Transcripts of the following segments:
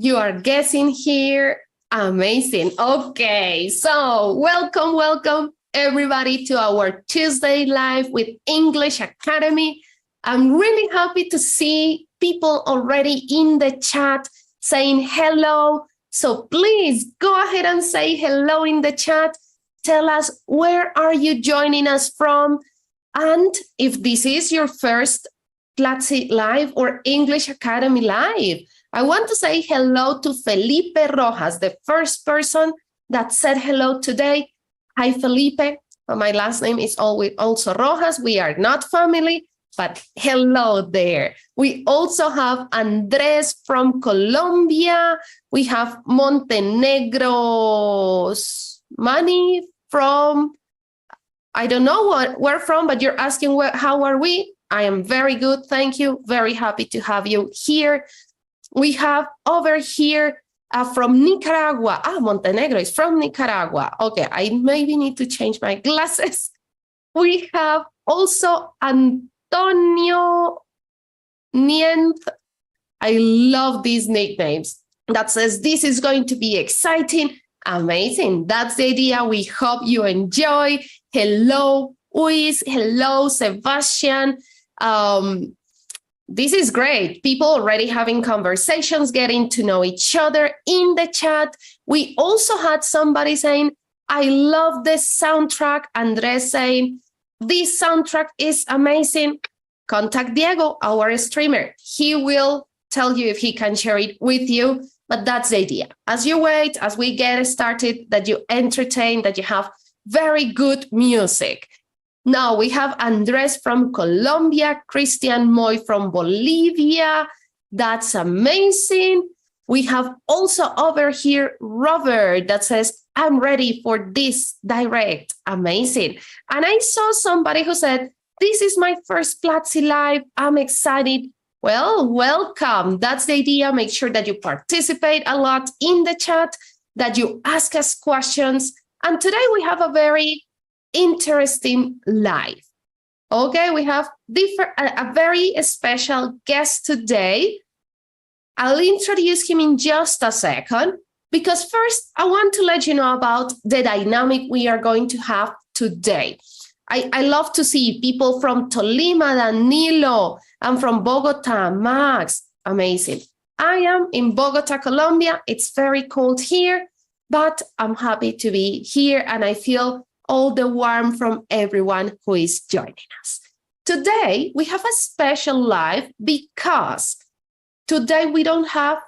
You are guessing here. Amazing. Okay, so welcome everybody to our Tuesday Live with English Academy. I'm really happy to see people already in the chat saying hello. So please go ahead and say hello in the chat. Tell us, where are you joining us from? And if this is your first Platzi Live or English Academy Live, I want to say hello to Felipe Rojas, the first person that said hello today. Hi, Felipe. My last name is also Rojas. We are not family, but hello there. We also have Andres from Colombia. We have Montenegro's Money from, I don't know where from, but you're asking how are we? I am very good, thank you. Very happy to have you here. We have over here from Nicaragua. Montenegro is from Nicaragua. Okay, I maybe need to change my glasses. We have also Antonio Nienth. I love these nicknames. That says, this is going to be exciting. Amazing. That's the idea. We hope you enjoy. Hello, Luis. Hello, Sebastian. This is great. People already having conversations, getting to know each other in the chat. We also had somebody saying, I love this soundtrack. Andres saying, this soundtrack is amazing. Contact Diego, our streamer. He will tell you if he can share it with you. But that's the idea. As you wait, as we get started, that you entertain, that you have very good music. Now we have Andres from Colombia, Christian Moy from Bolivia. That's amazing. We have also over here Robert that says, I'm ready for this direct. Amazing. And I saw somebody who said, this is my first Platzi Live. I'm excited. Well, welcome. That's the idea. Make sure that you participate a lot in the chat, that you ask us questions. And today we have a very interesting live. Okay, we have a very special guest today. I'll introduce him in just a second, because first I want to let you know about the dynamic we are going to have today. I love to see people from Tolima, Danilo, and from Bogota, Max. Amazing. I am in Bogota, Colombia. It's very cold here, but I'm happy to be here, and I feel all the warmth from everyone who is joining us. Today, we have a special live because today we don't have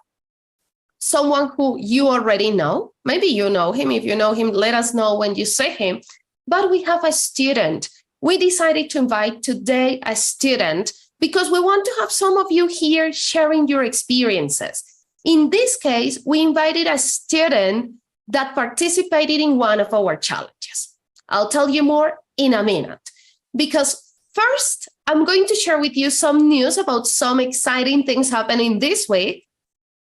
someone who you already know. Maybe you know him. If you know him, let us know when you see him. But we have a student. We decided to invite today a student because we want to have some of you here sharing your experiences. In this case, we invited a student that participated in one of our challenges. I'll tell you more in a minute, because first, I'm going to share with you some news about some exciting things happening this week.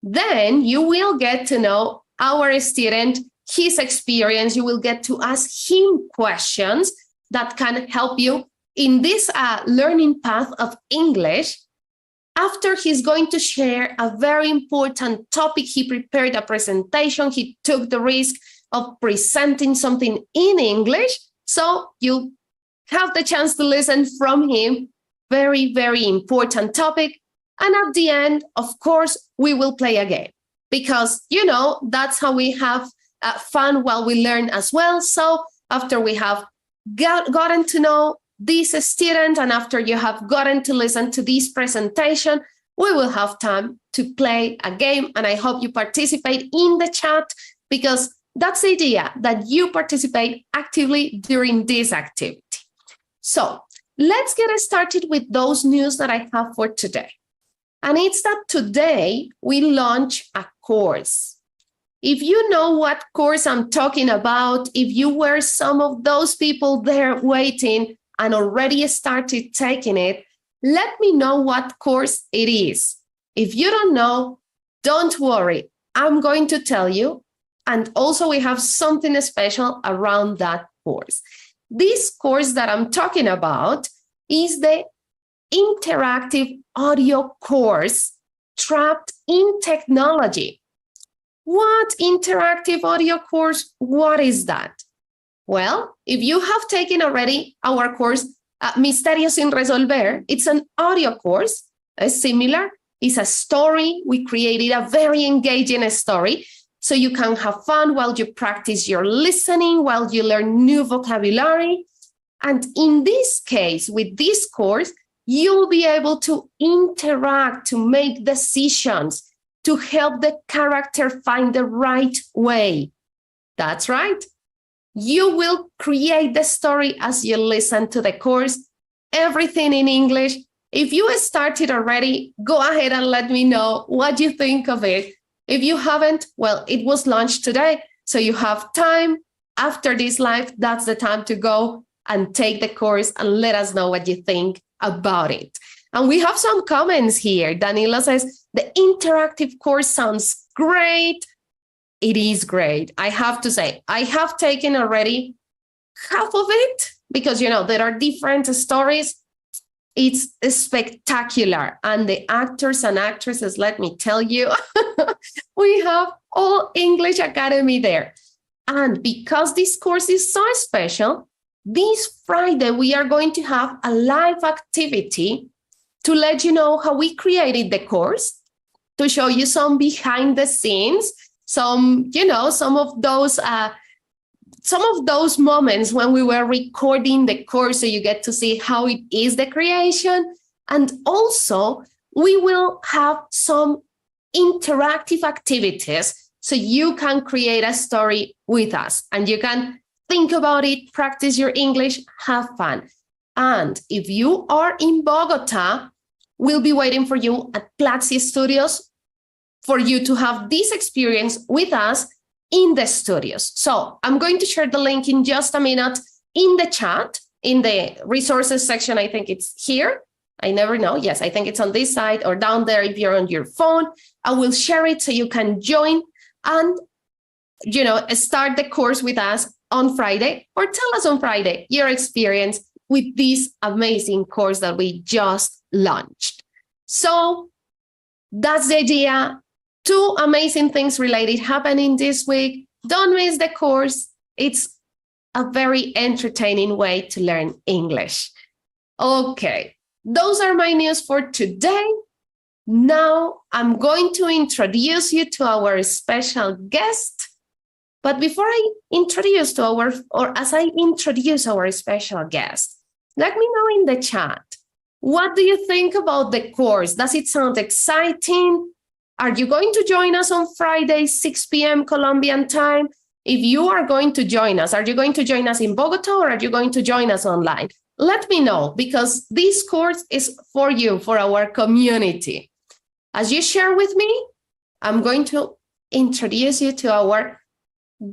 Then you will get to know our student, his experience. You will get to ask him questions that can help you in this learning path of English. After, he's going to share a very important topic. He prepared a presentation. He took the risk of presenting something in English. So you have the chance to listen from him. Very, very important topic. And at the end, of course, we will play a game because, you know, that's how we have fun while we learn as well. So after we have gotten to know this student and after you have gotten to listen to this presentation, we will have time to play a game. And I hope you participate in the chat, because that's the idea, that you participate actively during this activity. So let's get started with those news that I have for today. And it's that today we launch a course. If you know what course I'm talking about, if you were some of those people there waiting and already started taking it, let me know what course it is. If you don't know, don't worry. I'm going to tell you. And also we have something special around that course. This course that I'm talking about is the interactive audio course, Trapped in Technology. What interactive audio course? What is that? Well, if you have taken already our course, Misterios sin Resolver, it's an audio course, similar. It's a story. We created a very engaging story so you can have fun while you practice your listening, while you learn new vocabulary. And in this case, with this course, you'll be able to interact, to make decisions, to help the character find the right way. That's right. You will create the story as you listen to the course, everything in English. If you started already, go ahead and let me know what you think of it. If you haven't, well, it was launched today, so you have time. After this live, that's the time to go and take the course and let us know what you think about it. And we have some comments here. Danila says, the interactive course sounds great. It is great. I have to say, I have taken already half of it because, there are different stories. It's spectacular. And the actors and actresses, let me tell you, we have all English Academy there. And because this course is so special, this Friday, we are going to have a live activity to let you know how we created the course, to show you some behind the scenes, some of those moments when we were recording the course, so you get to see how it is, the creation. And also, we will have some interactive activities so you can create a story with us and you can think about it, practice your English, have fun. And if you are in Bogota, we'll be waiting for you at Plaza Studios for you to have this experience with us in the studios. So I'm going to share the link in just a minute in the chat, in the resources section. I think it's here. I never know. Yes, I think it's on this side or down there if you're on your phone. I will share it so you can join and, start the course with us on Friday, or tell us on Friday your experience with this amazing course that we just launched. So that's the idea. 2 amazing things related happening this week. Don't miss the course. It's a very entertaining way to learn English. Okay, those are my news for today. Now I'm going to introduce you to our special guest. But before I introduce as I introduce our special guest, let me know in the chat, what do you think about the course? Does it sound exciting? Are you going to join us on Friday, 6 p.m. Colombian time? If you are going to join us, are you going to join us in Bogota or are you going to join us online? Let me know, because this course is for you, for our community. As you share with me, I'm going to introduce you to our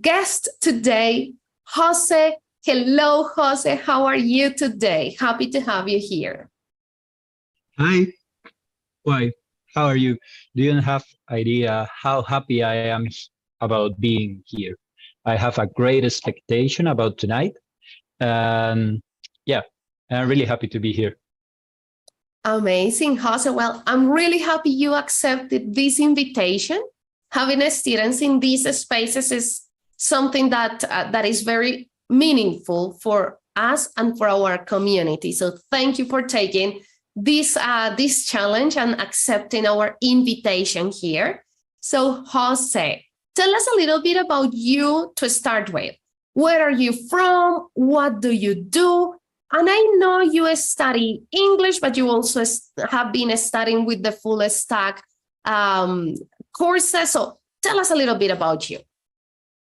guest today, Jose. Hello, Jose. How are you today? Happy to have you here. Hi. Why? How are you? Do you have idea how happy I am about being here? I have a great expectation about tonight. Yeah, I'm really happy to be here. Amazing, Jose. Well, I'm really happy you accepted this invitation. Having students in these spaces is something that is very meaningful for us and for our community. So thank you for taking this challenge and accepting our invitation here. So Jose, tell us a little bit about you to start with. Where are you from? What do you do? And I know you study English, but you also have been studying with the full stack courses. So tell us a little bit about you.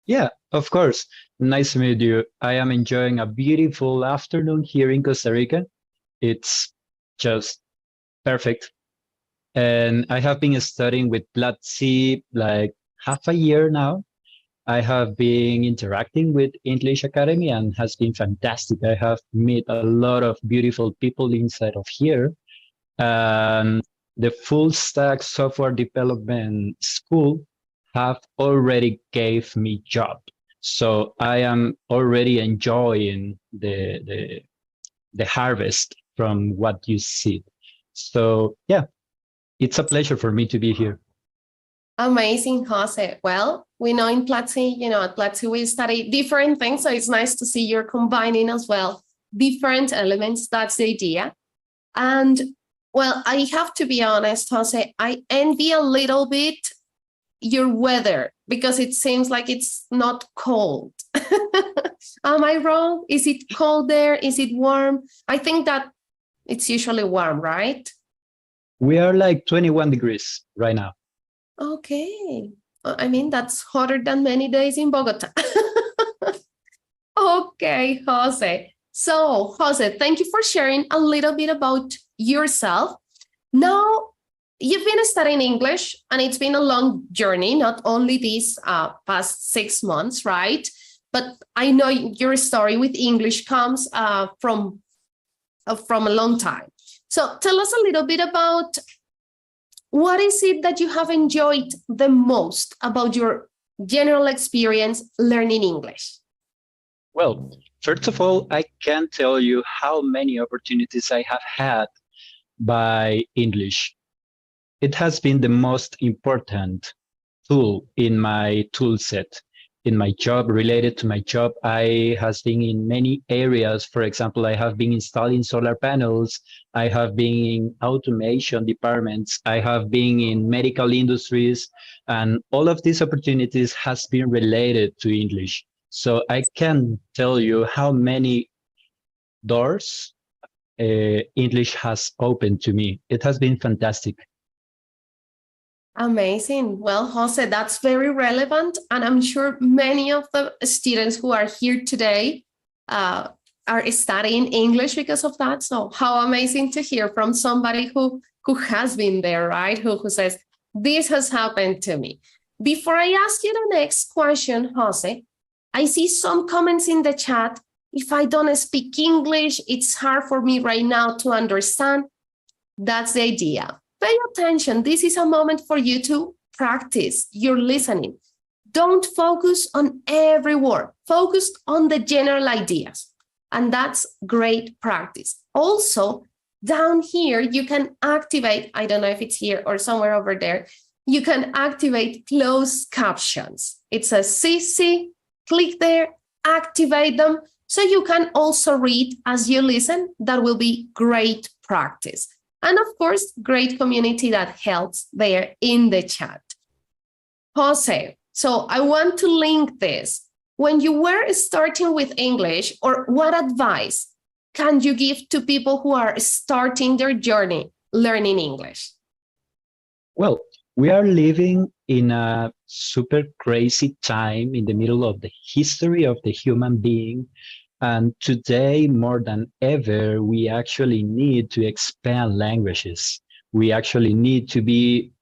Yeah, of course. Nice to meet you. I am enjoying a beautiful afternoon here in Costa Rica. It's just perfect. And I have been studying with Platzi like half a year now. I have been interacting with English Academy and has been fantastic. I have met a lot of beautiful people inside of here. The full stack software development school have already gave me job. So I am already enjoying the harvest from what you see. So yeah, it's a pleasure for me to be here. Amazing, Jose. Well, we know in Platzi, at Platzi we study different things, so it's nice to see you're combining as well different elements. That's the idea. And well, I have to be honest, Jose, I envy a little bit your weather because it seems like it's not cold. Am I wrong? Is it cold there? Is it warm? I think that it's usually warm, right? We are like 21 degrees right now. Okay. I mean, that's hotter than many days in Bogota. Okay, Jose. So, Jose, thank you for sharing a little bit about yourself. Now, you've been studying English, and it's been a long journey, not only these past 6 months, right? But I know your story with English comes from a long time. So tell us a little bit about what is it that you have enjoyed the most about your general experience learning English? Well, first of all, I can't tell you how many opportunities I have had by English. It has been the most important tool in my tool set. In my job, related to my job, I have been in many areas. For example, I have been installing solar panels. I have been in automation departments. I have been in medical industries, and all of these opportunities has been related to English. So I can tell you how many doors English has opened to me. It has been fantastic. Amazing. Well, Jose, that's very relevant. And I'm sure many of the students who are here today are studying English because of that. So how amazing to hear from somebody who has been there, right? Who says, this has happened to me. Before I ask you the next question, Jose, I see some comments in the chat. If I don't speak English, it's hard for me right now to understand. That's the idea. Pay attention. This is a moment for you to practice your listening. Don't focus on every word. Focus on the general ideas. And that's great practice. Also, down here, you can activate, I don't know if it's here or somewhere over there, you can activate closed captions. It says CC, click there, activate them, so you can also read as you listen. That will be great practice. And of course, great community that helps there in the chat. Jose, so I want to link this. When you were starting with English, or what advice can you give to people who are starting their journey learning English? Well, we are living in a super crazy time in the middle of the history of the human being. And today, more than ever, we actually need to expand languages. We actually need to be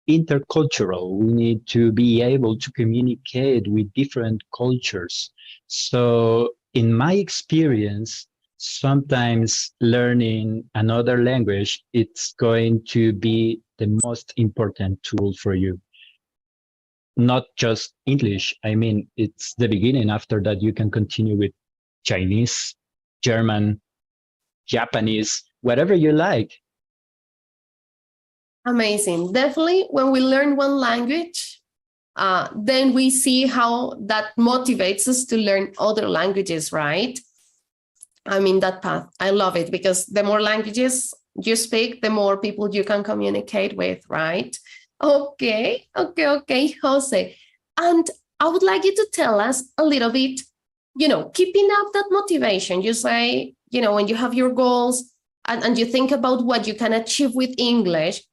intercultural. We need to be able to communicate with different cultures. So in my experience, sometimes learning another language, it's going to be the most important tool for you. Not just English. I mean, it's the beginning. After that, you can continue with Chinese, German, Japanese, whatever you like. Amazing. Definitely, when we learn one language, then we see how that motivates us to learn other languages, right? I mean, that path, I love it, because the more languages you speak, the more people you can communicate with, right? Okay, Jose. And I would like you to tell us a little bit, keeping up that motivation. You say, when you have your goals and you think about what you can achieve with English,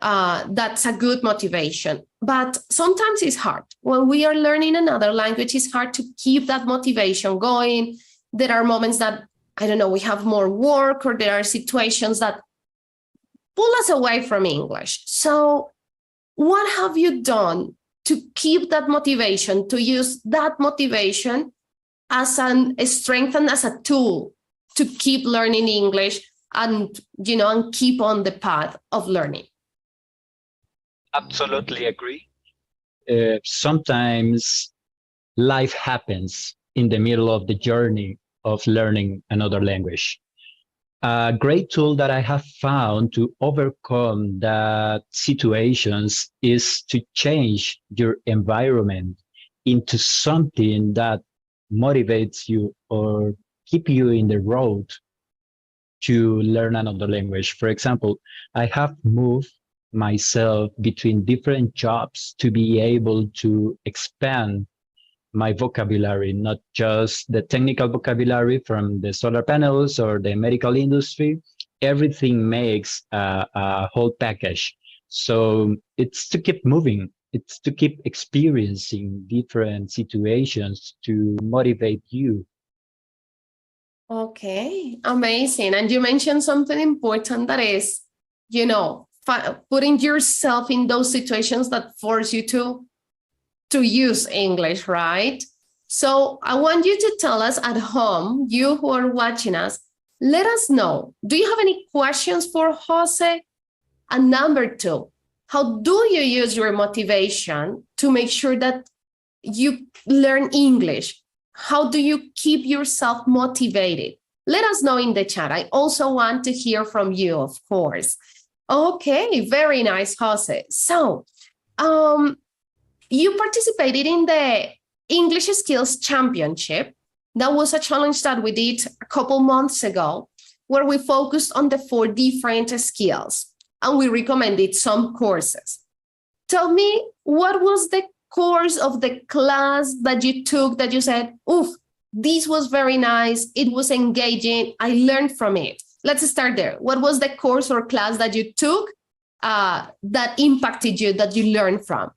that's a good motivation. But sometimes it's hard. When we are learning another language, it's hard to keep that motivation going. There are moments that, I don't know, we have more work, or there are situations that pull us away from English. So what have you done to keep that motivation, to use that motivation as a strength and as a tool to keep learning English and keep on the path of learning? Absolutely agree. Sometimes life happens in the middle of the journey of learning another language. A great tool that I have found to overcome that situations is to change your environment into something that motivates you or keep you in the road to learn another language. For example, I have moved myself between different jobs to be able to expand my vocabulary, not just the technical vocabulary from the solar panels or the medical industry. Everything makes a whole package. So it's to keep moving. It's to keep experiencing different situations to motivate you. Okay, amazing. And you mentioned something important that is, putting yourself in those situations that force you to use English, right? So I want you to tell us at home, you who are watching us, let us know, do you have any questions for Jose? And number two, how do you use your motivation to make sure that you learn English? How do you keep yourself motivated? Let us know in the chat. I also want to hear from you, of course. Okay, very nice, Jose. So, you participated in the English Skills Championship. That was a challenge that we did a couple months ago, where we focused on the 4 different skills and we recommended some courses. Tell me, what was the course of the class that you took that you said, oof, this was very nice, it was engaging, I learned from it? Let's start there. What was the course or class that you took that impacted you, that you learned from?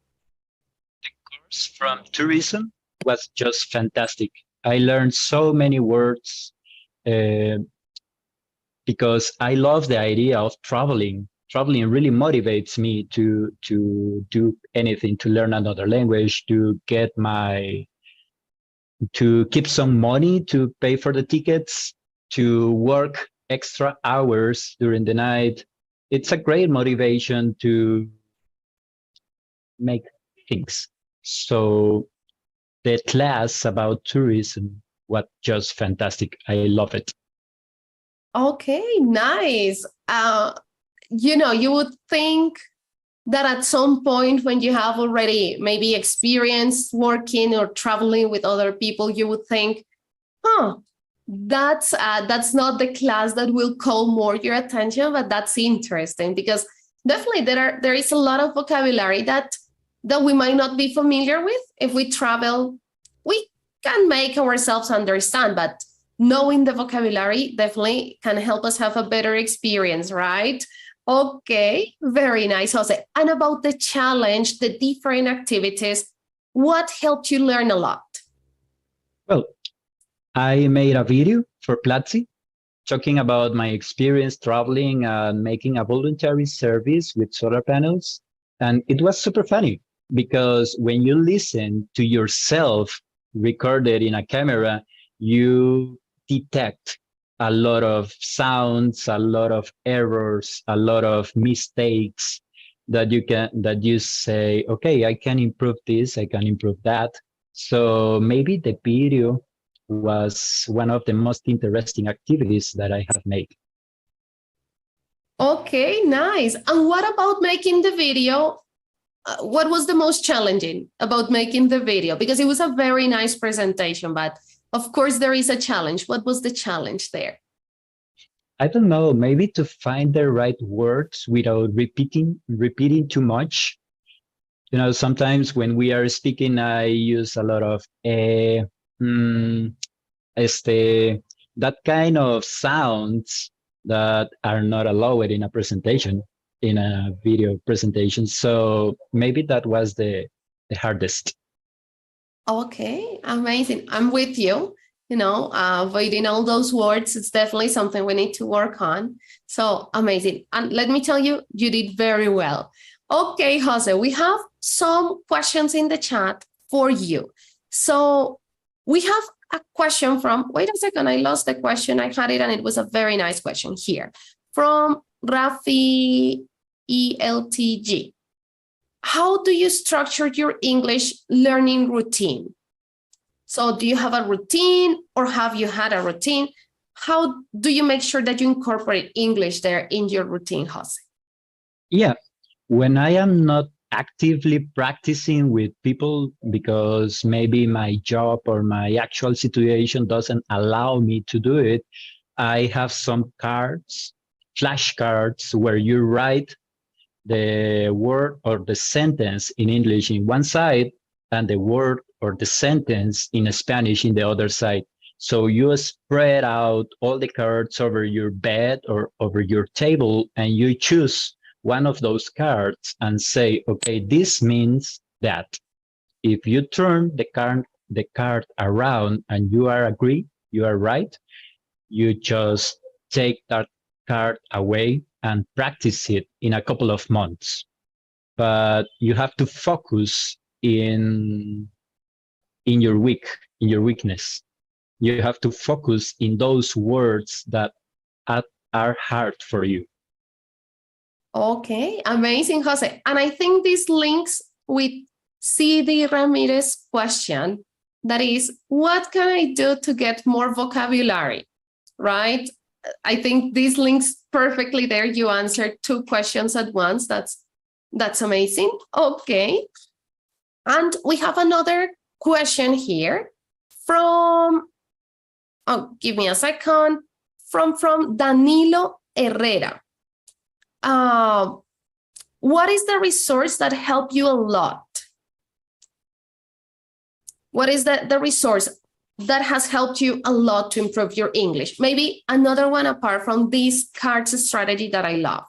From tourism was just fantastic. I learned so many words because I love the idea of traveling. Traveling really motivates me to do anything, to learn another language, to keep some money to pay for the tickets, to work extra hours during the night. It's a great motivation to make things. So the class about tourism was just fantastic. I love it. Okay, nice. You would think that at some point when you have already maybe experienced working or traveling with other people, you would think, that's not the class that will call more your attention, but that's interesting because definitely there is a lot of vocabulary that we might not be familiar with. If we travel, we can make ourselves understand, but knowing the vocabulary definitely can help us have a better experience, right? Okay, very nice, Jose. And about the challenge, the different activities, what helped you learn a lot? Well, I made a video for Platzi talking about my experience traveling and making a voluntary service with solar panels. And it was super funny because when you listen to yourself recorded in a camera, you detect a lot of sounds, a lot of errors, a lot of mistakes that you say, okay, I can improve this, I can improve that. So maybe the video was one of the most interesting activities that I have made. Okay, nice. And what about making the video? What was the most challenging about making the video? Because it was a very nice presentation, but of course there is a challenge. What was the challenge there? I don't know, maybe to find the right words without repeating too much. You know, sometimes when we are speaking, I use a lot of that kind of sounds that are not allowed in a presentation, in a video presentation. So maybe that was the hardest. Okay, amazing. I'm with you. Avoiding all those words, it's definitely something we need to work on. So amazing. And let me tell you, you did very well. Okay, Jose, we have some questions in the chat for you. So we have a question from, wait a second, I lost the question. I had it and it was a very nice question here from Rafi ELTG. How do you structure your English learning routine? So do you have a routine or have you had a routine? how do you make sure that you incorporate English there in your routine, Jose? Yeah, when I am not actively practicing with people because maybe my job or my actual situation doesn't allow me to do it, I have some cards, flashcards, where you write the word or the sentence in English in one side and the word or the sentence in Spanish in the other side. So you spread out all the cards over your bed or over your table, and you choose one of those cards and say, okay, this means that. If you turn the card around and you are right, you just take that card away and practice it in a couple of months. But you have to focus in your weakness. You have to focus in those words that are hard for you. Okay, amazing, Jose. And I think this links with CD Ramirez's question. That is, what can I do to get more vocabulary? Right? I think this links perfectly there. You answered two questions at once. That's amazing. Okay. And we have another question here from, give me a second, from Danilo Herrera. What is the resource that helped you a lot? What is the resource that has helped you a lot to improve your English? Maybe another one apart from this cards strategy that I love.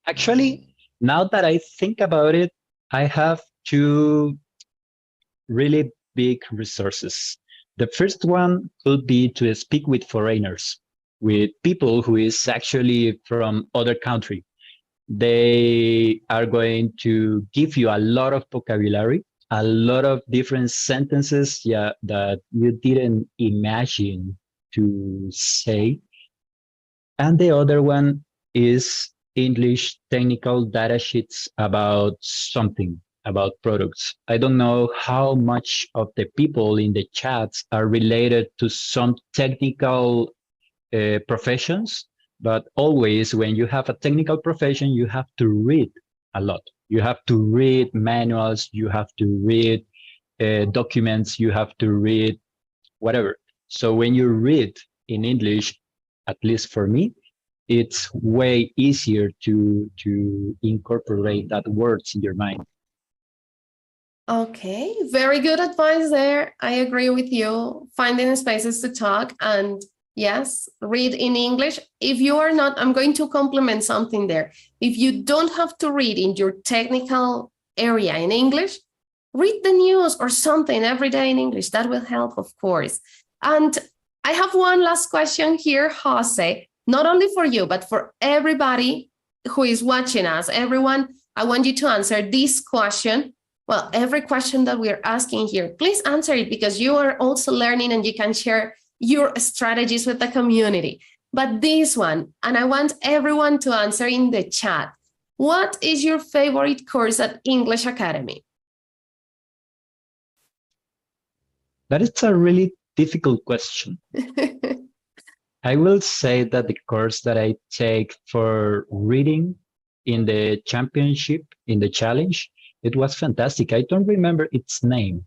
Actually, now that I think about it, I have two really big resources. The first one could be to speak with foreigners, with people who is actually from other country. They are going to give you a lot of vocabulary, a lot of different sentences that you didn't imagine to say. And the other one is English technical data sheets about something, about products. I don't know how much of the people in the chats are related to some technical professions, but always when you have a technical profession, you have to read a lot. You have to read manuals, you have to read documents, you have to read whatever. So when you read in English, at least for me, it's way easier to incorporate that words in your mind. Okay, very good advice there. I agree with you. Finding spaces to talk and yes, read in English. If you are not, I'm going to complement something there. If you don't have to read in your technical area in English, read the news or something every day in English. That will help, of course. And I have one last question here, Jose, not only for you, but for everybody who is watching us. Everyone, I want you to answer this question. Well, every question that we're asking here, please answer it because you are also learning and you can share your strategies with the community. But this one, and I want everyone to answer in the chat. What is your favorite course at English Academy? That is a really difficult question. I will say that the course that I take for reading in the championship, in the challenge, it was fantastic. I don't remember its name.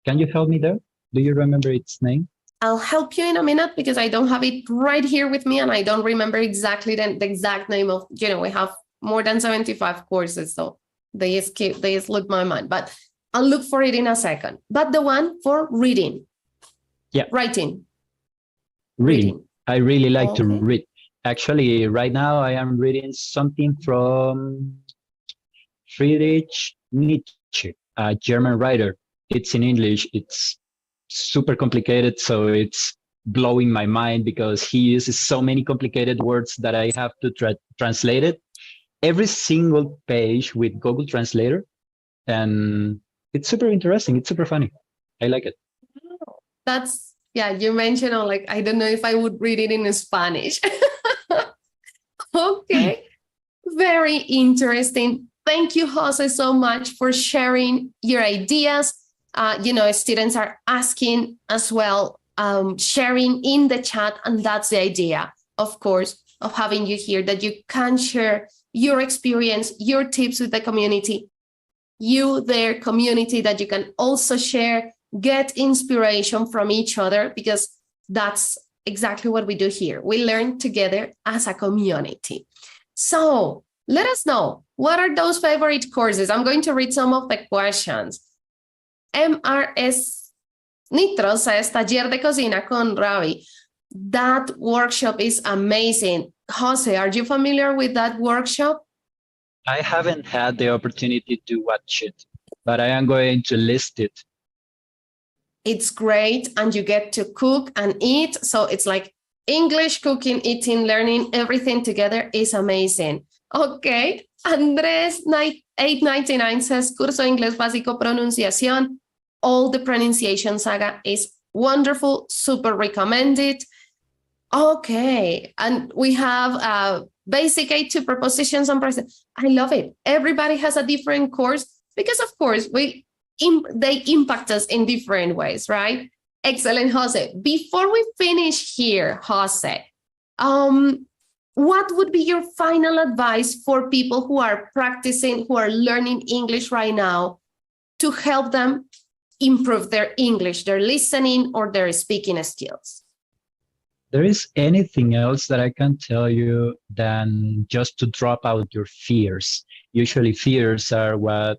Can you help me there? Do you remember its name? I'll help you in a minute because I don't have it right here with me and I don't remember exactly the exact name of, we have more than 75 courses, so they slip my mind, but I'll look for it in a second. But the one for reading. Yeah. Writing. Reading. I really like to Okay. read. Actually, right now I am reading something from Friedrich Nietzsche, a German writer. It's in English. It's super complicated, so it's blowing my mind because he uses so many complicated words that I have to translate it every single page with Google Translator, and it's super interesting. It's super funny. I like it. That's, yeah, you mentioned, I don't know if I would read it in Spanish. Okay, very interesting. Thank you, Jose, so much for sharing your ideas. Students are asking as well, sharing in the chat. And that's the idea, of course, of having you here, that you can share your experience, your tips with the community, their community, that you can also share, get inspiration from each other, because that's exactly what we do here. We learn together as a community. So let us know, what are those favorite courses? I'm going to read some of the questions. MRS Nitro says, Taller de Cocina con Ravi. That workshop is amazing. Jose, are you familiar with that workshop? I haven't had the opportunity to watch it, but I am going to list it. It's great, and you get to cook and eat. So it's like English, cooking, eating, learning, everything together is amazing. Okay. Andres 899 says, Curso de Inglés Básico Pronunciación. All the pronunciation saga is wonderful, super recommended. Okay. And we have basic A2 prepositions and present. I love it. Everybody has a different course because, of course, they impact us in different ways, right? Excellent, Jose. Before we finish here, Jose, what would be your final advice for people who are practicing, who are learning English right now, to help them improve their English, their listening or their speaking skills? There is anything else that I can tell you than just to drop out your fears. Usually fears are what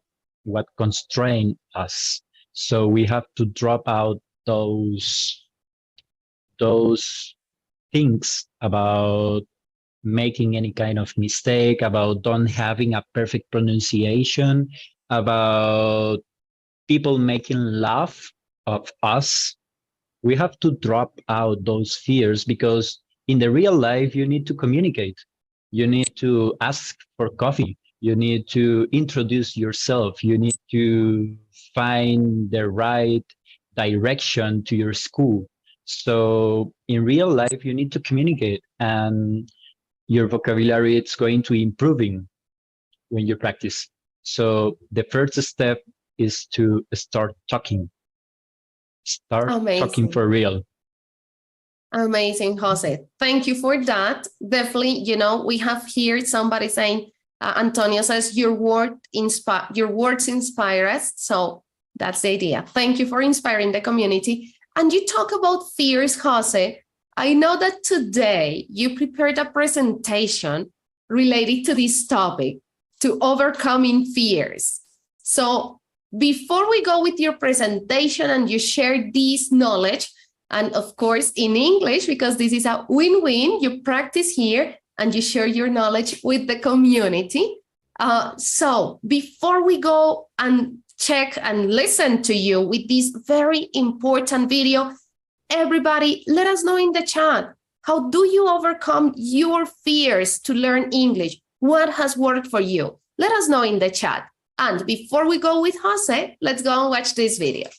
constrain us. So we have to drop out those things about making any kind of mistake, about not having a perfect pronunciation, about people making laugh of us. We have to drop out those fears, because in the real life, you need to communicate. You need to ask for coffee. You need to introduce yourself. You need to find the right direction to your school. So in real life, you need to communicate, and your vocabulary is going to improving when you practice. So the first step is to start talking. Start talking for real. Amazing, Jose. Thank you for that. Definitely, we have here somebody saying, Antonio says, your words inspire us. So that's the idea. Thank you for inspiring the community. And you talk about fears, Jose. I know that today you prepared a presentation related to this topic, to overcoming fears. So before we go with your presentation and you share this knowledge, and of course in English, because this is a win-win, you practice here and you share your knowledge with the community. So before we go and check and listen to you with this very important video, everybody, let us know in the chat, how do you overcome your fears to learn English? What has worked for you? Let us know in the chat. And before we go with Jose, let's go and watch this video.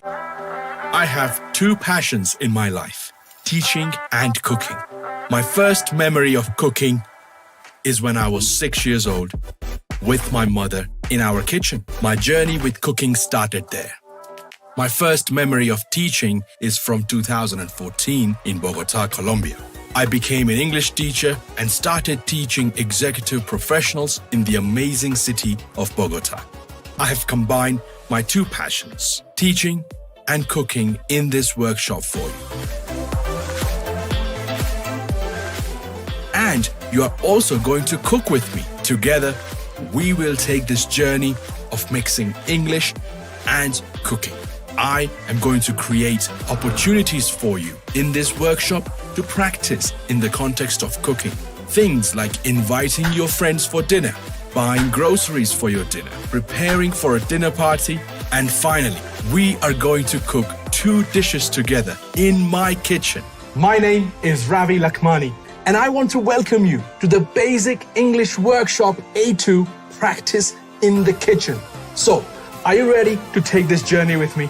I have two passions in my life, teaching and cooking. My first memory of cooking is when I was 6 years old with my mother in our kitchen. My journey with cooking started there. My first memory of teaching is from 2014 in Bogota, Colombia. I became an English teacher and started teaching executive professionals in the amazing city of Bogota. I have combined my two passions, teaching and cooking, in this workshop for you. And you are also going to cook with me. Together, we will take this journey of mixing English and cooking. I am going to create opportunities for you in this workshop to practice in the context of cooking. Things like inviting your friends for dinner, buying groceries for your dinner, preparing for a dinner party, and finally, we are going to cook 2 dishes together in my kitchen. My name is Ravi Lakhmani, and I want to welcome you to the Basic English Workshop A2 Practice in the Kitchen. So, are you ready to take this journey with me?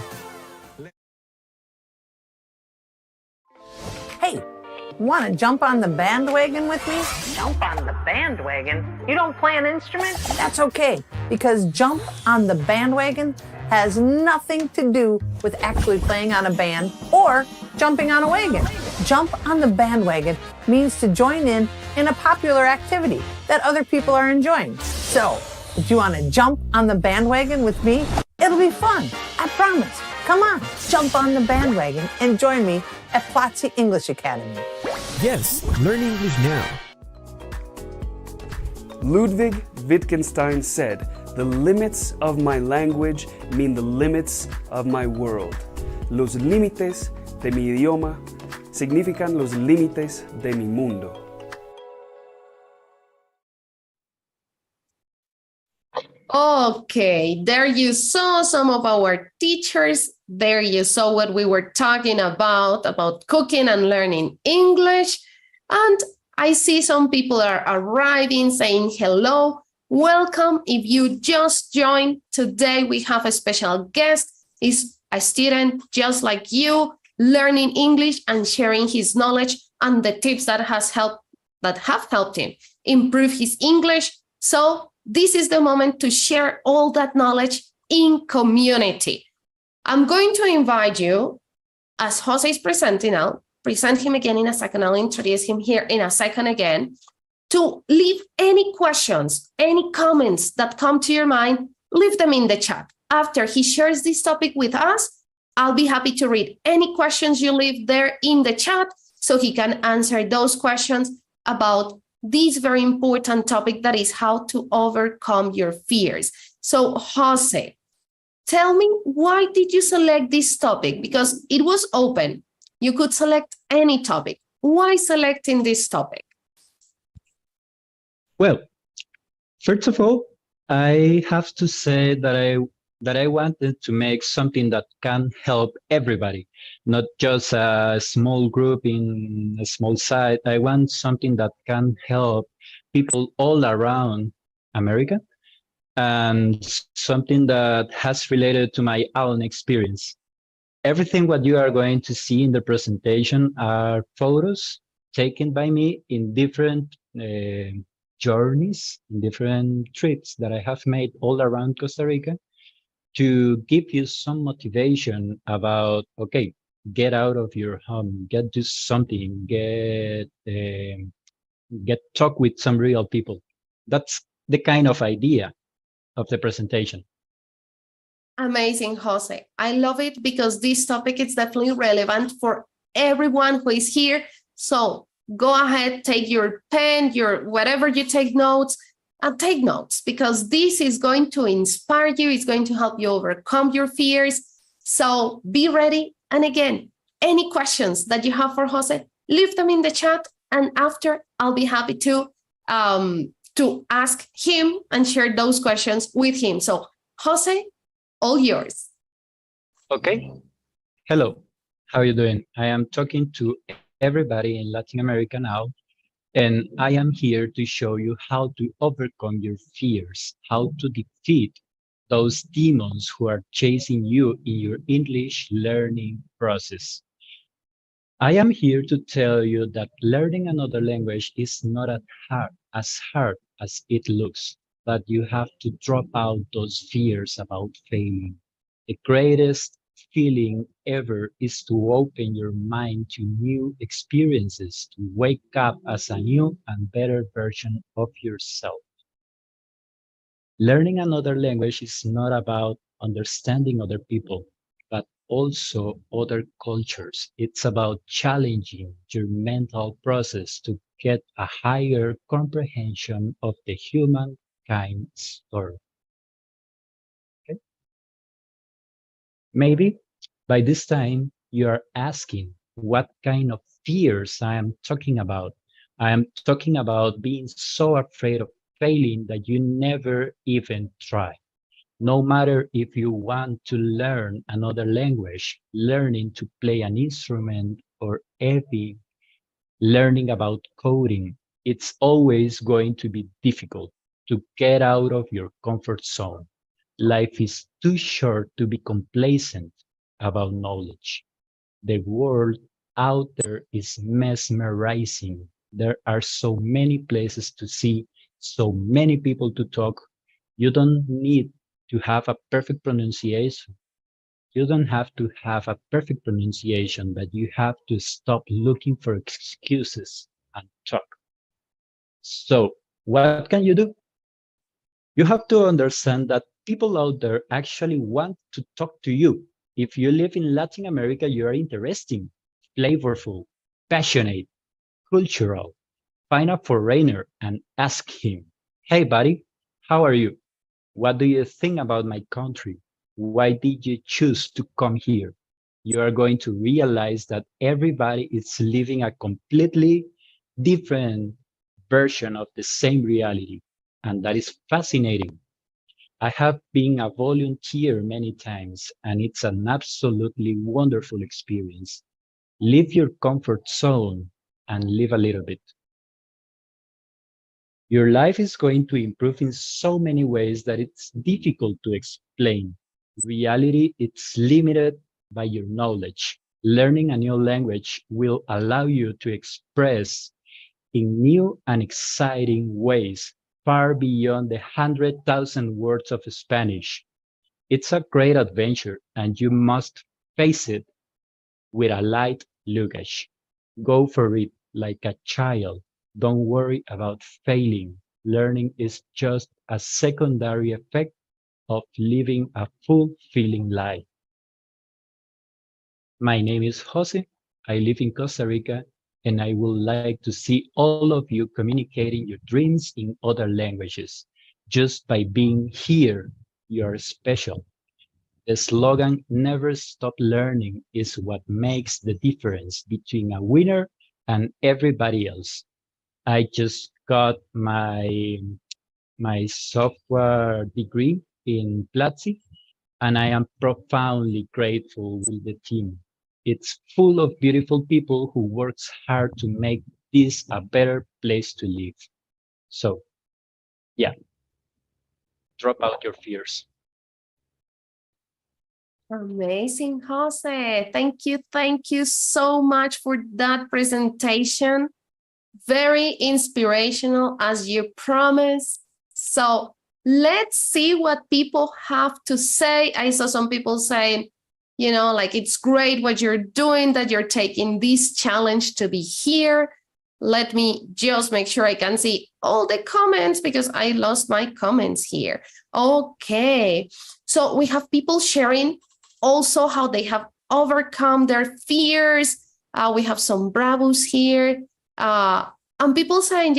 Want to jump on the bandwagon with me? Jump on the bandwagon? You don't play an instrument? That's okay, because jump on the bandwagon has nothing to do with actually playing on a band or jumping on a wagon. Jump on the bandwagon means to join in a popular activity that other people are enjoying. So, if you want to jump on the bandwagon with me, it'll be fun. I promise. Come on, jump on the bandwagon and join me at Plaza English Academy. Yes, learn English now. Ludwig Wittgenstein said, "The limits of my language mean the limits of my world. Los límites de mi idioma significan los límites de mi mundo." Okay, there you saw some of our teachers. There you saw what we were talking about cooking and learning English. And I see some people are arriving, saying hello, welcome. If you just joined, today we have a special guest. He's a student just like you, learning English and sharing his knowledge and the tips that have helped him improve his English. So this is the moment to share all that knowledge in community. I'm going to invite you, as Jose is presenting now, present him again in a second. I'll introduce him here in a second again, to leave any questions, any comments that come to your mind, leave them in the chat. After he shares this topic with us, I'll be happy to read any questions you leave there in the chat so he can answer those questions about this very important topic, that is how to overcome your fears. So, Jose, tell me, why did you select this topic? Because it was open. You could select any topic. Why selecting this topic? Well, first of all, I have to say that I wanted to make something that can help everybody, not just a small group in a small site. I want something that can help people all around America, and something that has related to my own experience. Everything what you are going to see in the presentation are photos taken by me in different journeys, in different trips that I have made all around Costa Rica, to give you some motivation about, okay, get out of your home, do something, get talk with some real people. That's the kind of idea of the presentation. Amazing, Jose. I love it because this topic is definitely relevant for everyone who is here. So go ahead, take your pen, your whatever you take notes, and take notes, because this is going to inspire you. It's going to help you overcome your fears. So be ready. And again, any questions that you have for Jose, leave them in the chat. And after, I'll be happy to ask him and share those questions with him. So Jose, all yours. Okay. Hello. How are you doing? I am talking to everybody in Latin America now. And I am here to show you how to overcome your fears, how to defeat those demons who are chasing you in your English learning process. I am here to tell you that learning another language is not as hard as it looks, but you have to drop out those fears about failing. The greatest feeling ever is to open your mind to new experiences, to wake up as a new and better version of yourself. Learning another language is not about understanding other people, but also other cultures. It's about challenging your mental process to get a higher comprehension of the humankind story. Okay? Maybe by this time you are asking what kind of fears I am talking about. I am talking about being so afraid of failing that you never even try. No matter if you want to learn another language, learning to play an instrument, or even learning about coding, it's always going to be difficult to get out of your comfort zone. Life is too short to be complacent about knowledge. The world out there is mesmerizing. There are so many places to see, so many people to talk. You don't need to have a perfect pronunciation. You don't have to have a perfect pronunciation, but you have to stop looking for excuses and talk. So, what can you do? You have to understand that people out there actually want to talk to you. If you live in Latin America, you are interesting, flavorful, passionate, cultural. Find a foreigner and ask him, hey, buddy, how are you? What do you think about my country? Why did you choose to come here? You are going to realize that everybody is living a completely different version of the same reality. And that is fascinating. I have been a volunteer many times, and it's an absolutely wonderful experience. Leave your comfort zone and live a little bit. Your life is going to improve in so many ways that it's difficult to explain. Reality, it's limited by your knowledge. Learning a new language will allow you to express in new and exciting ways, far beyond the 100,000 words of Spanish. It's a great adventure, and you must face it with a light luggage. Go for it like a child. Don't worry about failing. Learning is just a secondary effect of living a fulfilling life. My name is Jose. I live in Costa Rica, and I would like to see all of you communicating your dreams in other languages. Just by being here, you are special. The slogan, never stop learning, is what makes the difference between a winner and everybody else. I just got my software degree in Platzi, and I am profoundly grateful with the team. It's full of beautiful people who works hard to make this a better place to live. So, yeah, drop out your fears. Amazing, Jose. Thank you so much for that presentation. Very inspirational, as you promised. So let's see what people have to say. I saw some people saying, like, it's great what you're doing, that you're taking this challenge to be here. Let me just make sure I can see all the comments because I lost my comments here. Okay, so we have people sharing also how they have overcome their fears. We have some bravos here. And people saying,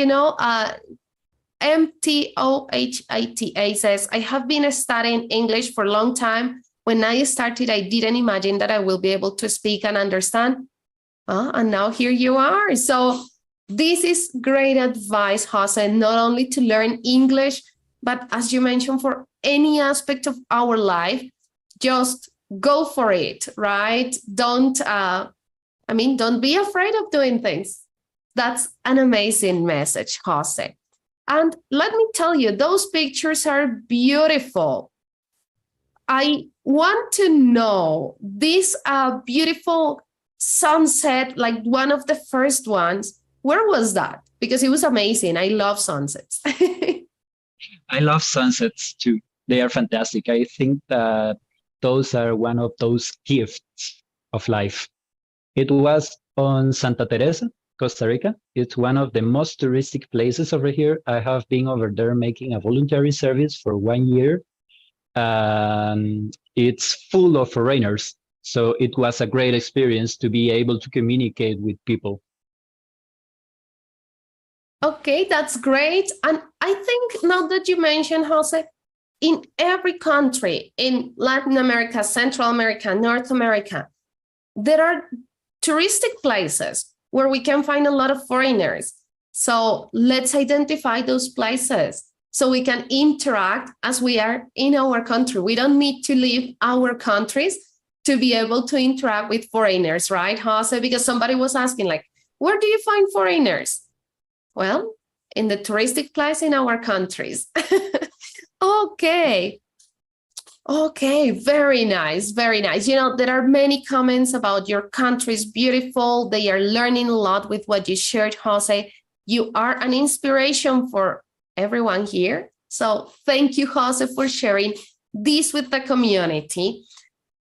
MTOHITA says, I have been studying English for a long time. When I started, I didn't imagine that I will be able to speak and understand. And now here you are. So this is great advice, Jose, not only to learn English, but as you mentioned, for any aspect of our life, just go for it, right? Don't be afraid of doing things. That's an amazing message, Jose. And let me tell you, those pictures are beautiful. I want to know this beautiful sunset, like one of the first ones. Where was that? Because it was amazing. I love sunsets. I love sunsets too. They are fantastic. I think that those are one of those gifts of life. It was on Santa Teresa, Costa Rica. It's one of the most touristic places over here. I have been over there making a voluntary service for 1 year. It's full of foreigners. So it was a great experience to be able to communicate with people. Okay, that's great. And I think now that you mentioned, Jose, in every country, in Latin America, Central America, North America, there are touristic places where we can find a lot of foreigners. So let's identify those places so we can interact as we are in our country. We don't need to leave our countries to be able to interact with foreigners, right, Jose? Because somebody was asking, like, where do you find foreigners? Well, in the touristic place in our countries. Okay. Okay, very nice, very nice. You know, there are many comments about your country is beautiful. They are learning a lot with what you shared, Jose. You are an inspiration for everyone here. So thank you, Jose, for sharing this with the community.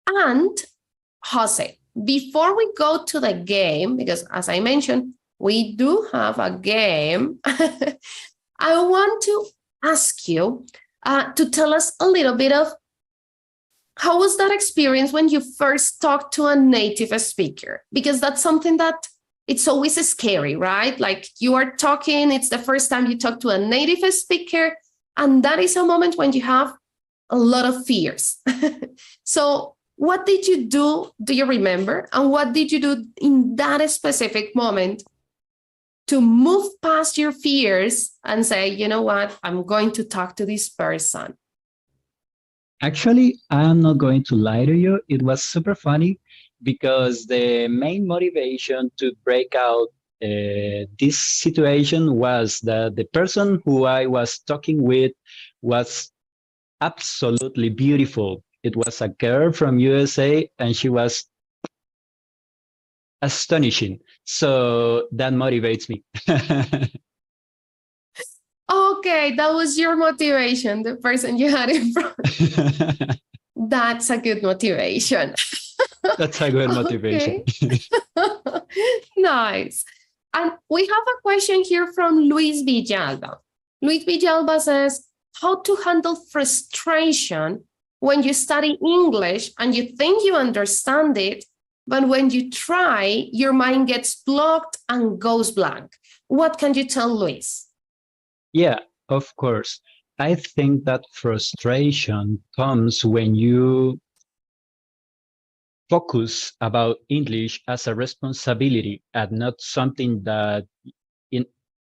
And Jose, before we go to the game, because as I mentioned, we do have a game, I want to ask you to tell us a little bit of how was that experience when you first talked to a native speaker? Because that's something that it's always scary, right? Like you are talking, it's the first time you talk to a native speaker, and that is a moment when you have a lot of fears. So what did you do? Do you remember? And what did you do in that specific moment to move past your fears and say, you know what, I'm going to talk to this person? Actually, I'm not going to lie to you. It was super funny because the main motivation to break out this situation was that the person who I was talking with was absolutely beautiful. It was a girl from USA and she was astonishing. So that motivates me. Okay, that was your motivation, the person you had in front. That's a good motivation. That's a good motivation. Nice. And we have a question here from Luis Villalba. Luis Villalba says, how to handle frustration when you study English and you think you understand it, but when you try, your mind gets blocked and goes blank. What can you tell Luis? Yeah, of course. I think that frustration comes when you focus about English as a responsibility and not something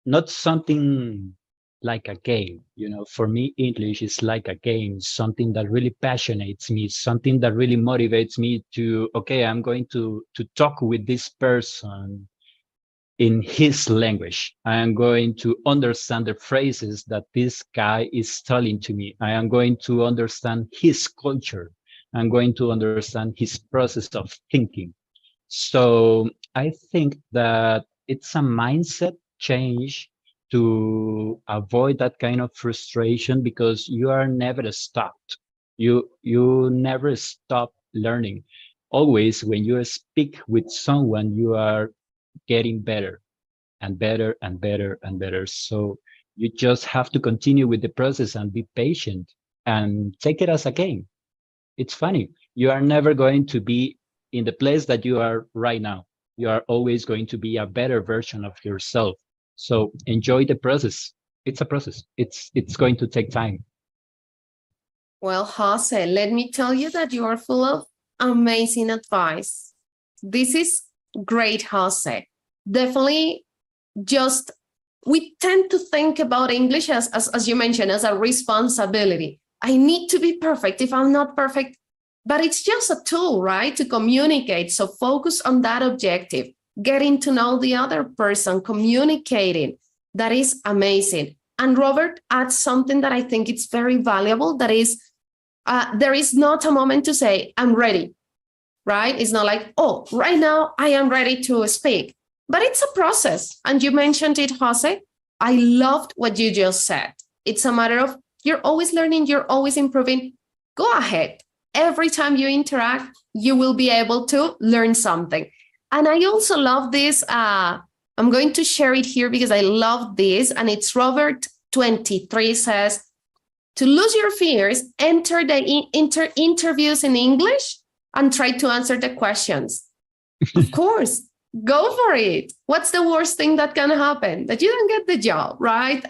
not something like a game. You know, for me, English is like a game, something that really passionates me, something that really motivates me to, okay, I'm going to talk with this person in his language. I am going to understand the phrases that this guy is telling to me. I am going to understand his culture. I'm going to understand his process of thinking. So I think that it's a mindset change to avoid that kind of frustration because you are never stopped. You never stop learning. Always when you speak with someone, you are getting better and better and better and better. So you just have to continue with the process and be patient and take it as a game. It's funny. You are never going to be in the place that you are right now. You are always going to be a better version of yourself. So enjoy the process. It's a process. It's going to take time. Well, Jose, let me tell you that you are full of amazing advice. This is great, Jose. Definitely just, we tend to think about English as you mentioned, as a responsibility. I need to be perfect. If I'm not perfect, but it's just a tool, right? To communicate. So focus on that objective, getting to know the other person, communicating. That is amazing. And Robert adds something that I think it's very valuable. That is, there is not a moment to say, I'm ready, right? It's not like, oh, right now I am ready to speak. But it's a process. And you mentioned it, Jose. I loved what you just said. It's a matter of you're always learning, you're always improving. Go ahead. Every time you interact, you will be able to learn something. And I also love this. I'm going to share it here because I love this. And it's Robert 23 says, to lose your fears, enter the interviews in English and try to answer the questions. Of course. Go for it. What's the worst thing that can happen? That you don't get the job, right?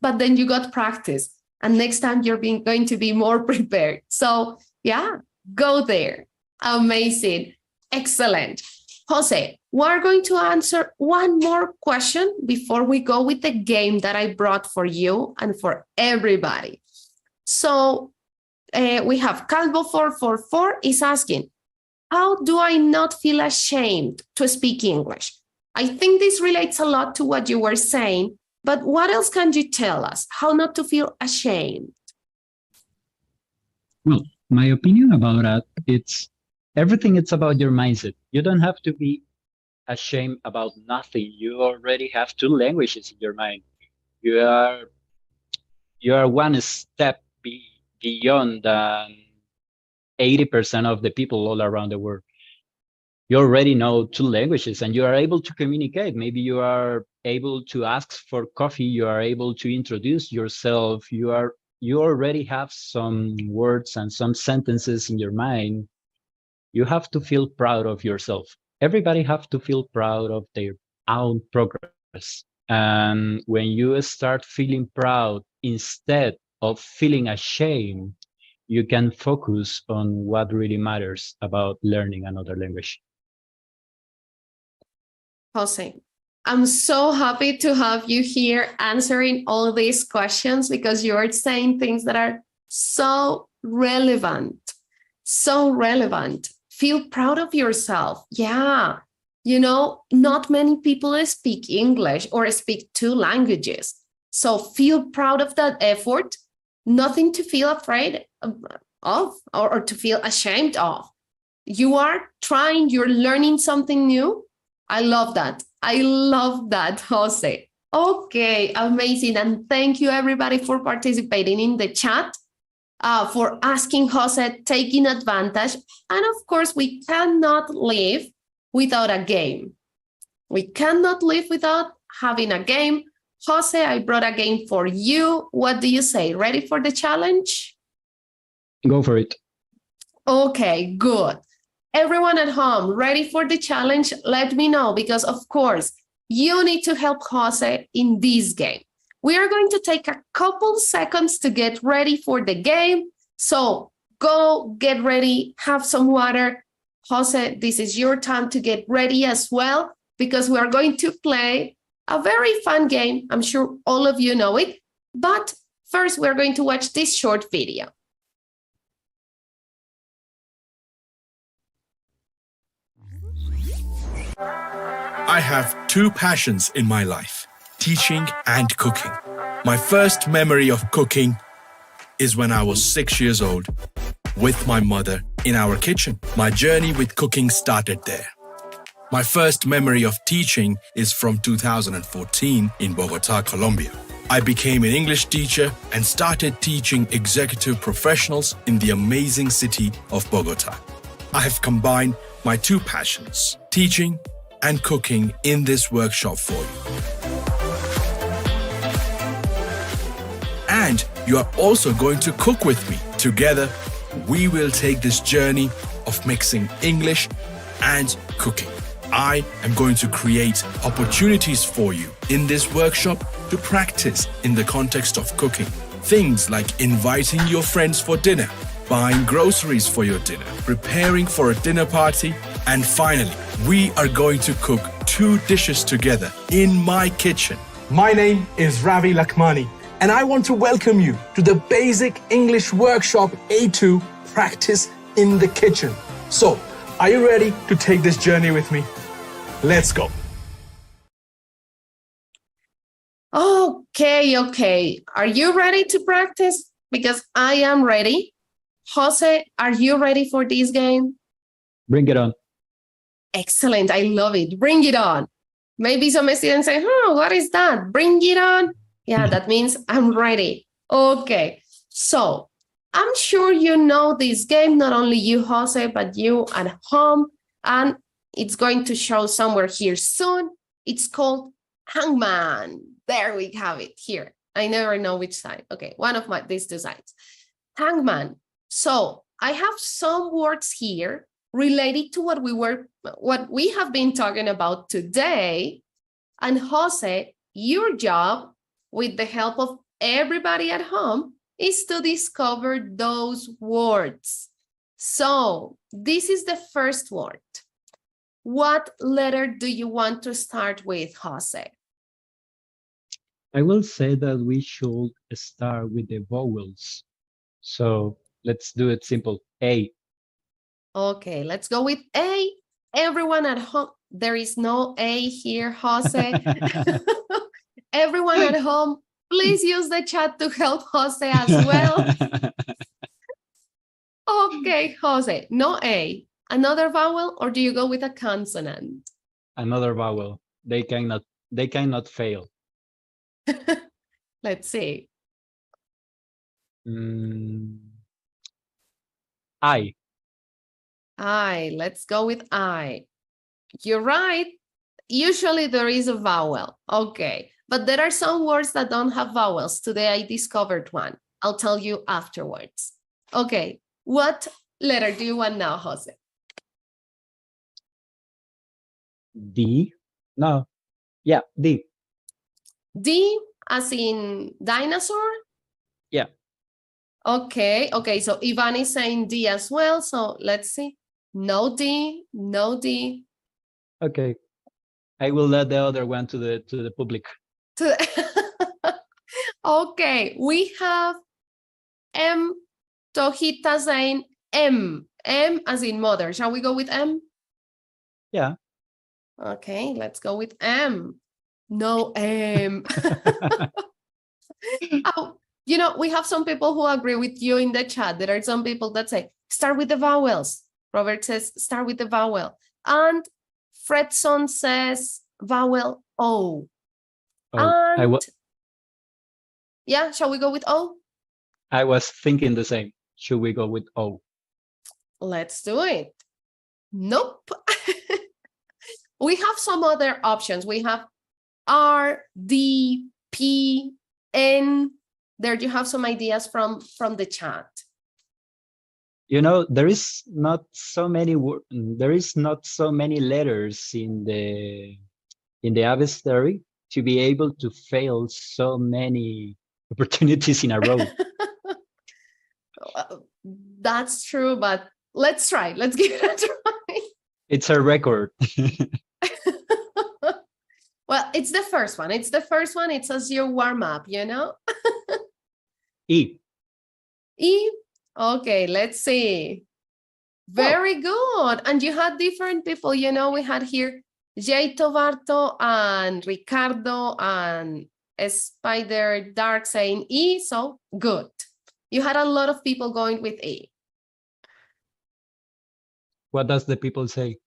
But then you got practice. And next time you're going to be more prepared. So yeah, go there. Amazing. Excellent. Jose, we're going to answer one more question before we go with the game that I brought for you and for everybody. So we have Calvo444 is asking, how do I not feel ashamed to speak English? I think this relates a lot to what you were saying, but what else can you tell us? How not to feel ashamed? Well, My opinion about that, it's everything. It's about your mindset. You don't have to be ashamed about nothing. You already have two languages in your mind. You are one step beyond than 80% of the people all around the world. You already know two languages and you are able to communicate. Maybe you are able to ask for coffee. You are able to introduce yourself. You already have some words and some sentences in your mind. You have to feel proud of yourself. Everybody have to feel proud of their own progress. And when you start feeling proud instead of feeling ashamed, you can focus on what really matters about learning another language. Jose, I'm so happy to have you here answering all these questions because you're saying things that are so relevant. So relevant. Feel proud of yourself. Yeah. You know, not many people speak English or speak two languages. So feel proud of that effort. Nothing to feel afraid of or to feel ashamed of. You are trying, you're learning something new. I love that. I love that, Jose. Okay, amazing. And thank you, everybody, for participating in the chat, for asking Jose, taking advantage. And of course, we cannot live without a game. We cannot live without having a game. Jose, I brought a game for you. What do you say? Ready for the challenge? Go for it. Okay, good. Everyone at home, ready for the challenge? Let me know because, of course, you need to help Jose in this game. We are going to take a couple seconds to get ready for the game. So go get ready, have some water. Jose, this is your time to get ready as well because we are going to play a very fun game. I'm sure all of you know it. But first, we're going to watch this short video. I have two passions in my life, teaching and cooking. My first memory of cooking is when I was 6 years old with my mother in our kitchen. My journey with cooking started there. My first memory of teaching is from 2014 in Bogota, Colombia. I became an English teacher and started teaching executive professionals in the amazing city of Bogota. I have combined my two passions, teaching and cooking, in this workshop for you. And you are also going to cook with me. Together, we will take this journey of mixing English and cooking. I am going to create opportunities for you in this workshop to practice in the context of cooking. Things like inviting your friends for dinner, buying groceries for your dinner, preparing for a dinner party, and finally, we are going to cook two dishes together in my kitchen. My name is Ravi Lakhmani, and I want to welcome you to the Basic English Workshop A2 Practice in the Kitchen. So, are you ready to take this journey with me? Let's go. Okay. Are you ready to practice? Because I am ready. Jose, are you ready for this game? Bring it on. Excellent. I love it. Bring it on. Maybe some students say, what is that? Bring it on. Yeah, that means I'm ready. Okay. So I'm sure you know this game, not only you, Jose, but you at home. And it's going to show somewhere here soon. It's called Hangman. There we have it here. I never know which side. Okay, one of these two sides. Hangman. So I have some words here related to what we have been talking about today. And Jose, your job, with the help of everybody at home, is to discover those words. So this is the first word. What letter do you want to start with, Jose? I will say that we should start with the vowels. So let's do it simple. A. Okay, let's go with A. Everyone at home, there is no A here, Jose. Everyone at home, please use the chat to help Jose as well. Okay, Jose, no A. Another vowel, or do you go with a consonant? Another vowel. They cannot fail. Let's see. I. Let's go with I. You're right. Usually there is a vowel. Okay. But there are some words that don't have vowels. Today I discovered one. I'll tell you afterwards. Okay. What letter do you want now, Jose? D. No. Yeah, D. D as in dinosaur? Yeah. Okay. Okay. So Ivan is saying D as well. So let's see. No D. No D. Okay. I will let the other one to the public. Okay. We have M. Tojita saying M. M as in mother. Shall we go with M? Yeah. Okay, let's go with M. No M. Oh, you know, we have some people who agree with you in the chat. There are some people that say, start with the vowels. Robert says, start with the vowel. And Fredson says, vowel O. Oh, yeah, shall we go with O? I was thinking the same. Should we go with O? Let's do it. Nope. We have some other options. We have R, D, P, N. There you have some ideas from the chat. You know, there is not so many letters in the abecedary to be able to fail so many opportunities in a row. That's true, but let's try. Let's give it a try. It's a record. Well, it's the first one. It's the first one. It's as your warm up, you know? E. E. Okay, let's see. Very good. And you had different people, you know, we had here Jay Tovarto and Ricardo and Spider Dark saying E, so good. You had a lot of people going with E. What does the people say?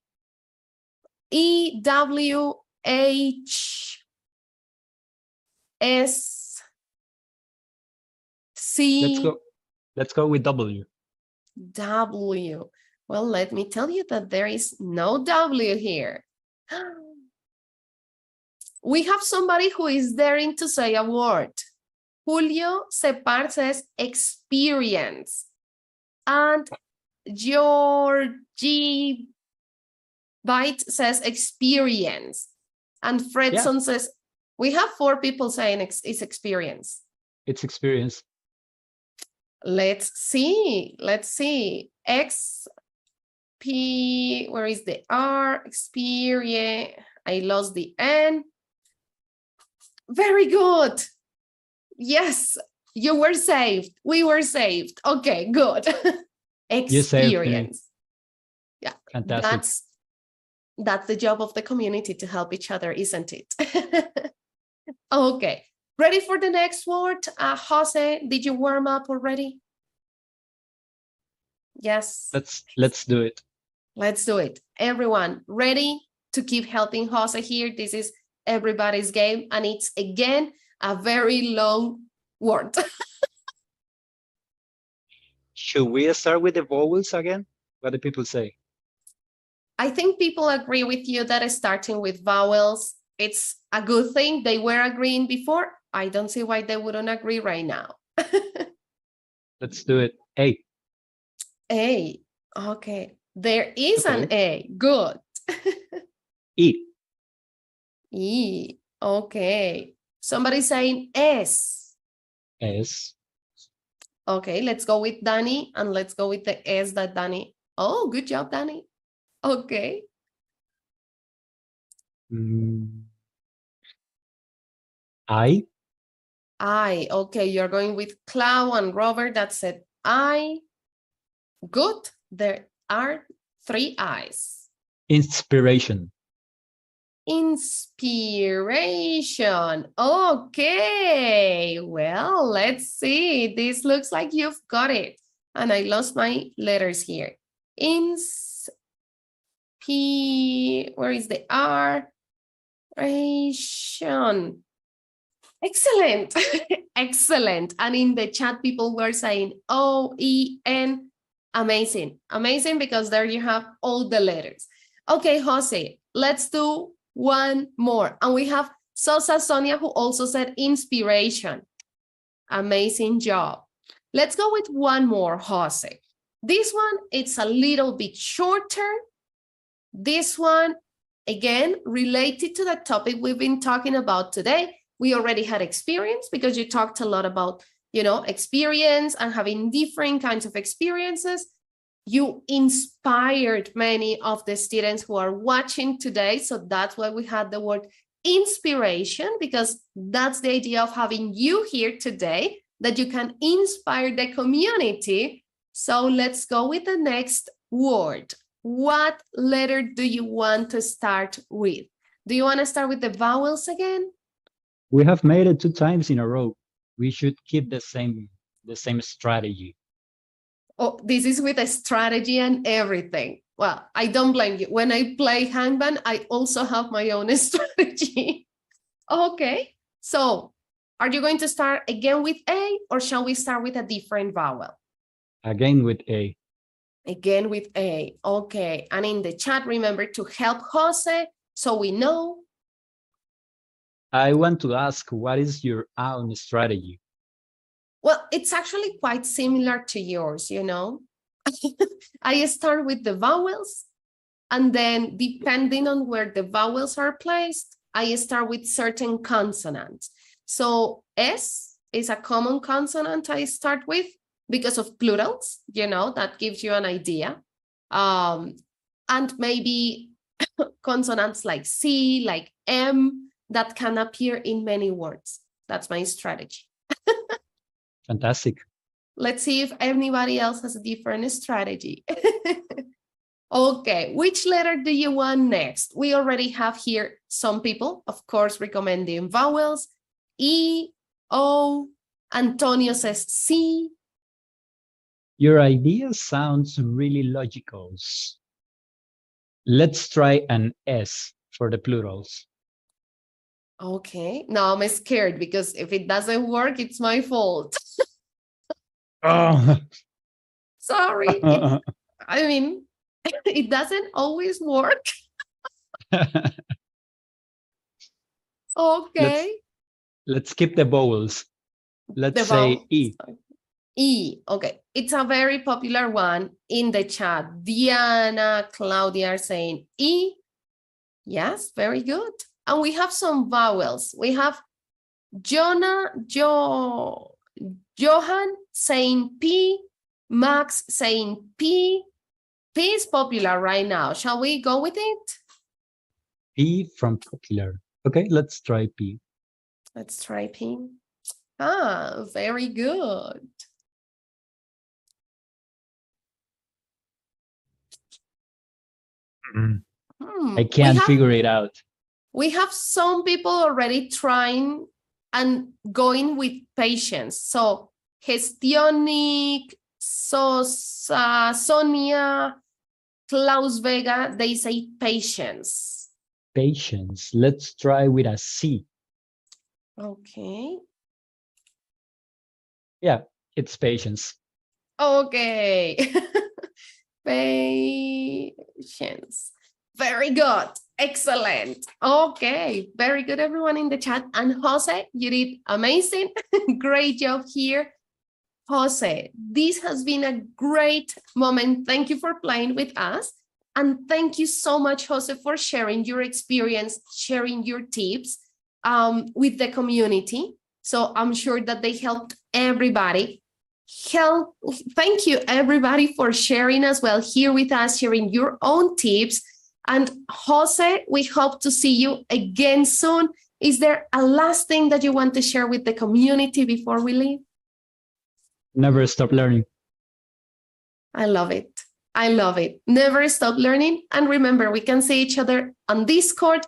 E, W, H, S, C. Let's go with W. W. Well, let me tell you that there is no W here. We have somebody who is daring to say a word. Julio Separ says experience. And Georgie Bite says experience. And Fredson says, we have 4 people saying it's experience. It's experience. Let's see. Let's see. X, P, where is the R? Experience. I lost the N. Very good. Yes, you were saved. We were saved. Okay, good. Experience. Yeah, fantastic. That's the job of the community, to help each other, isn't it? Okay, ready for the next word? Jose, did you warm up already? Yes. Let's do it. Let's do it. Everyone ready to keep helping Jose here? This is everybody's game, and it's again a very long word. Should we start with the vowels again? What do people say? I think people agree with you that starting with vowels, it's a good thing. They were agreeing before. I don't see why they wouldn't agree right now. Let's do it. A. A. Okay. There is an A. Good. E. E. Okay. Somebody saying S. S. Okay, let's go with Danny, and let's go with the S that Danny. Oh, good job, Danny. Okay. I. I. Okay, you're going with Clau and Robert that said I. Good. There are 3 I's. Inspiration. Inspiration. Okay. Well, let's see. This looks like you've got it. And I lost my letters here. Where is the R? Ration. Excellent. Excellent. And in the chat, people were saying O-E-N. Amazing. Amazing, because there you have all the letters. Okay, Jose, let's do one more. And we have Sosa Sonia, who also said inspiration. Amazing job. Let's go with one more, Jose. This one, it's a little bit shorter. This one, again, related to the topic we've been talking about today. We already had experience because you talked a lot about, experience and having different kinds of experiences. You inspired many of the students who are watching today. So that's why we had the word inspiration, because that's the idea of having you here today, that you can inspire the community. So let's go with the next word. What letter do you want to start with? Do you want to start with the vowels again? We have made it 2 times in a row. We should keep the same strategy. Oh, this is with a strategy and everything. Well, I don't blame you. When I play Hangman, I also have my own strategy. Okay, so are you going to start again with A, or shall we start with a different vowel? Again with A. Again with A. Okay, and in the chat, remember to help Jose so we know. I want to ask, what is your own strategy? Well, it's actually quite similar to yours, I start with the vowels, and then depending on where the vowels are placed, I start with certain consonants. So S is a common consonant I start with because of plurals, that gives you an idea. And maybe consonants like C, like M, that can appear in many words. That's my strategy. Fantastic. Let's see if anybody else has a different strategy. Okay, which letter do you want next? We already have here some people, of course, recommending vowels. E, O, Antonio says C. Your idea sounds really logical. Let's try an S for the plurals. Okay, now I'm scared because if it doesn't work, it's my fault. Oh. Sorry. It doesn't always work. Okay. Let's skip the vowels. Let's The say vowels. E. E, okay. It's a very popular one in the chat. Diana, Claudia are saying E. Yes, very good. And we have some vowels. We have Johan saying P, Max saying P. P is popular right now. Shall we go with it? P from popular. Okay, let's try P. Let's try P. Ah, very good. I can't figure it out. We have some people already trying and going with patience. So Gestionic, Sosa, Sonia, Klaus Vega, they say patience. Patience. Let's try with a C. Okay. Yeah, it's patience. Okay. Patience. Very good. Excellent. Okay. Very good, everyone in the chat. And Jose, you did amazing. Great job here. Jose, this has been a great moment. Thank you for playing with us. And thank you so much, Jose, for sharing your experience, sharing your tips with the community. So I'm sure that they helped everybody. Thank you, everybody, for sharing as well here with us, sharing your own tips. And Jose, we hope to see you again soon. Is there a last thing that you want to share with the community before we leave? Never stop learning. I love it. I love it. Never stop learning. And remember, we can see each other on Discord,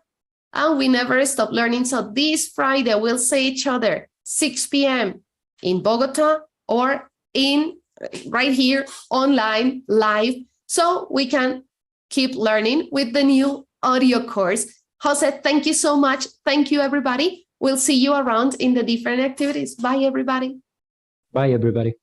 and we never stop learning. So this Friday, we'll see each other 6 p.m. in Bogota or in right here online live, so we can keep learning with the new audio course. Jose, thank you so much. Thank you, everybody. We'll see you around in the different activities. Bye, everybody. Bye, everybody.